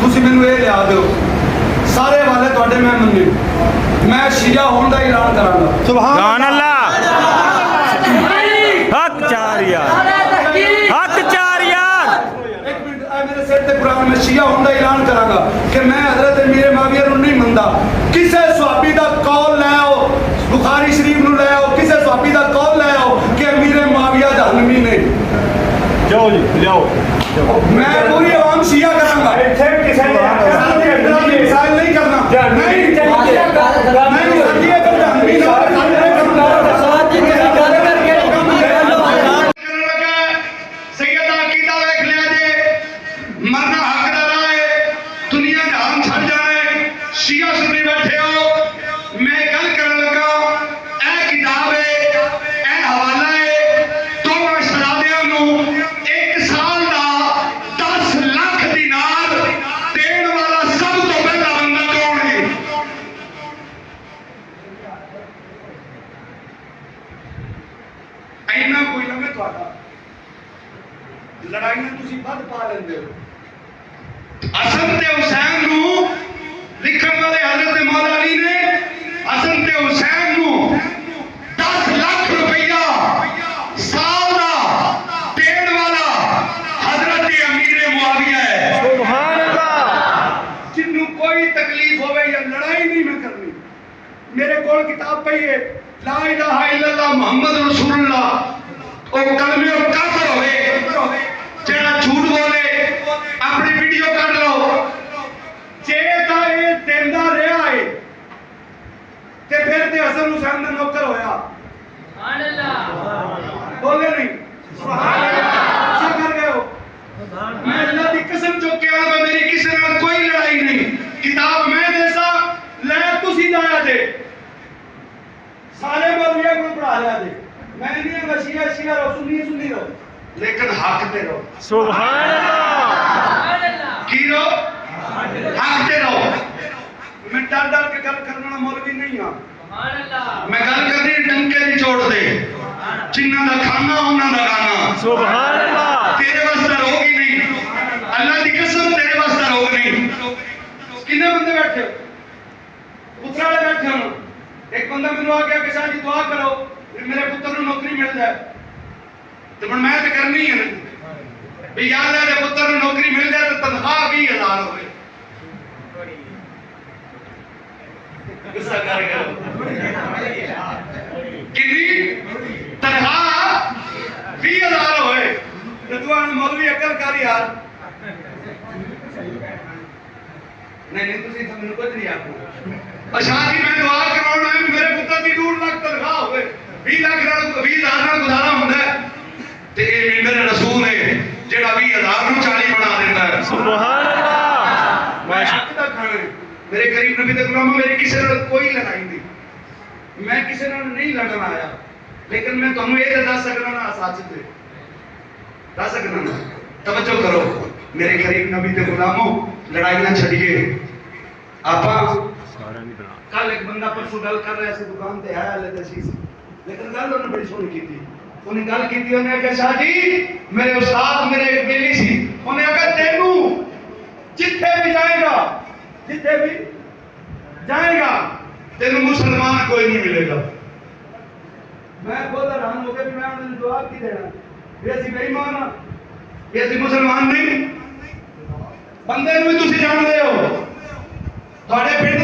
ਤੁਸੀਂ ਮੈਨੂੰ ਇਹ ਲਿਆ ਦਿਓ सारे वाले ਤੁਹਾਡੇ मैं ਮੰਨੇ मैं शिया होने का ऐलान करांगा। सुभान अल्लाह। हक चार यार, हक चार यार। एक मिनट मेरे सिर ते कुरान में शिया होने का ऐलान करांगा कि मैं हजरत अमीर मुआविया नूं नहीं मनदा। किसे सहाबी दा कौल ले आओ, बुखारी शरीफ नूं ले आओ, किसे सहाबी दा कौल ले आओ कि अमीर मुआविया जहन्नमी ने। जाओ जी लियाओ। मैं पूरी आवाम शिया करांगा। मिसाल नहीं करना नहीं लड़ाई में तुसी बद पा लेंदे हो। हसन ते हुसैन नू लिखण वाले हजरत मौला अली ने हसन ते हुसैन नू 10 लाख रुपया साल दा देण वाला हजरत अमीर मुआविया है। सुभान अल्लाह। जिन्नू कोई तकलीफ होवे या लड़ाई नहीं मैं करनी। मेरे कोल किताब पई है ला इलाहा इल्लल्लाह मुहम्मद रसूलुल्लाह ओ कलमे ओ काफिर होवे जेड़ा झूठ बोले अपनी वीडियो कर लो जे ता ये देंदा रहा है ते फिर ते हसन हुसैन दा नौकर होया। सुभान अल्लाह बोले नहीं सुभान अल्लाह क्या कर गए हो। मैं अल्लाह की कसम चुक के आना मेरी किसी नाल कोई लड़ाई नहीं। किताब मैं देसा ले तुसी दाया दे सारे मौलविया को पढ़ा लिया दे। मैं नहीं शिया शिया रहो सुन्नी रहो लेकिन हक ते रहो। सुभान अल्लाह। की रहो हक ते रहो। मैं डर डर के गल करने वाला मौलवी नहीं हां। मैं गल करनी डंके दी चोट दे जिन्ना दा खाना उन्ना दा गाना। सुभान अल्लाह। तेरे वास्ते रोग ही नहीं अल्लाह दी कसम तेरे वास्ते रोग नहीं। कितने बंदे बैठे हो पुत्र वाले बैठे हो। एक बंदा मैंने आ गया कि शाह जी दुआ करो मेरे पुत्र को नौकरी मिल जाए तो मैं तो करनी है ना भी याद है पुत्र को नौकरी मिल जाए तो तनख्वाह 20,000 हो गुस्सा कर कितनी तनख्वाह 20,000 हो मौलवी अकल कर यार नहीं तुम मैंने कुछ नहीं आखो। अच्छा जी मैं दुआ कराना है मेरे पुत्र की 2 लाख तनख्वाह हो 20 लाख 20,000 ਨਾਲ ਗੁਜ਼ਾਰਾ ਹੁੰਦਾ ਤੇ ਇਹ ਮੇਰੇ ਰਸੂਲ ਨੇ ਜਿਹੜਾ 20,000 ਨੂੰ 40 ਬਣਾ ਦਿੰਦਾ ਹੈ। सुभान अल्लाह। माशाअल्लाह खाने मेरे करीब नबी दे गुलाम मेरी किसी ਨਾਲ कोई लड़ाई नहीं। मैं किसी ਨਾਲ नहीं लड़न आया लेकिन मैं ਤੁਹਾਨੂੰ ਇਹ ਦੱਸ ਸਕਦਾ ਨਾ ਸੱਚ ਤੇ ਦੱਸ ਸਕਦਾ ना तवज्जो करो मेरे करीब नबी दे गुलामों लड़ाई ना छड़िए। आपा कल एक बंदा परसों गल कर रहा है दुकान ते आया ले तशीस लेकिन गल उन्होंने बड़ी सोहनी की थी। उन्हें गल की थी उन्हें कहा शाह जी मेरे उस्ताद मेरे एक बेली सी उन्हें अगर तेनू जिथे भी जाएगा तेनू मुसलमान कोई नहीं मिलेगा। मैं खुद हैरान हो गया कि मैं उन्हें जवाब की देना भी असि बेईमान हां भी असि मुसलमान नहीं। बंदे नूं भी तुसीं जानदे हो ਤੁਹਾਡੇ ਪਿੰਡ